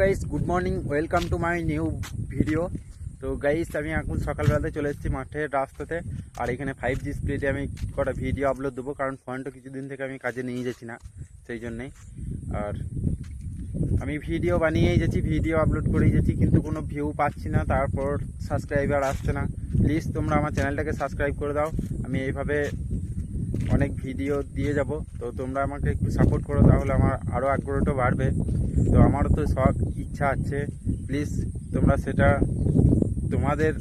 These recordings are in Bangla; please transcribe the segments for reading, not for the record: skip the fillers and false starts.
Guys, good morning, welcome to my new video. তো গাইস, আমি এখন সকালবেলাতে চলে এসেছি মাঠের রাস্তাতে। আর এখানে 5G স্পিডে আমি কটা ভিডিও আপলোড দেবো, কারণ ফোনটা কিছুদিন থেকে আমি কাজে নিয়ে যাচ্ছি না, সেই জন্যেই। আর আমি ভিডিও বানিয়েই যাচ্ছি, ভিডিও আপলোড করেই যাচ্ছি, কিন্তু কোনো ভিউ পাচ্ছি না, তারপর সাবস্ক্রাইবার আসছে না। প্লিজ তোমরা আমার চ্যানেলটাকে সাবস্ক্রাইব করে দাও। আমি এইভাবে অনেক ভিডিও দিয়ে যাব, তো তোমরা আমাকে একটু সাপোর্ট করো, তাহলে আমার আরও আগ্রহটা বাড়বে। তো আমারও তো শখ, ইচ্ছা আছে, প্লিজ তোমরা সেটা তোমাদের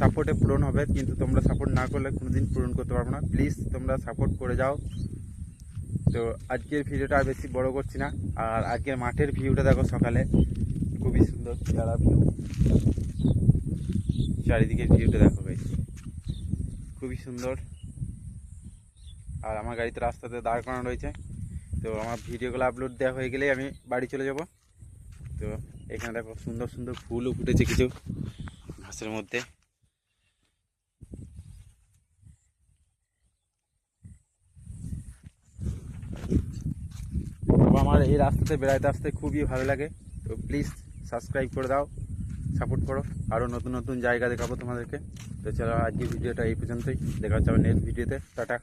সাপোর্টে পূরণ হবে, কিন্তু তোমরা সাপোর্ট না করলে কোনোদিন পূরণ করতে পারবো না। প্লিজ তোমরা সাপোর্ট করে যাও। তো আজকের ভিডিওটা আর বেশি বড় করছি না। আর আজকের মাঠের ভিউটা দেখো, সকালে খুবই সুন্দর পেয়ারা ভিউ, চারিদিকে ভিউটা দেখো ভাই, খুবই সুন্দর। আর আমার গাড়িতে রাস্তাতে দাঁড় করানো রয়েছে। তো আমার ভিডিওগুলো আপলোড দেওয়া হয়ে গেলেই আমি বাড়ি চলে যাব। তো এখানে দেখো সুন্দর সুন্দর ফুলও ফুটেছে কিছু ঘাসের মধ্যে। আমার এই রাস্তাতে বেড়াতে আসতে খুবই ভালো লাগে। তো প্লিজ সাবস্ক্রাইব করে দাও, সাপোর্ট করো। আরও নতুন নতুন জায়গা দেখাবো তোমাদেরকে। তো চলো, আজকের ভিডিওটা এই পর্যন্তই। দেখা হচ্ছে আবার নেক্সট ভিডিওতে। টাটা।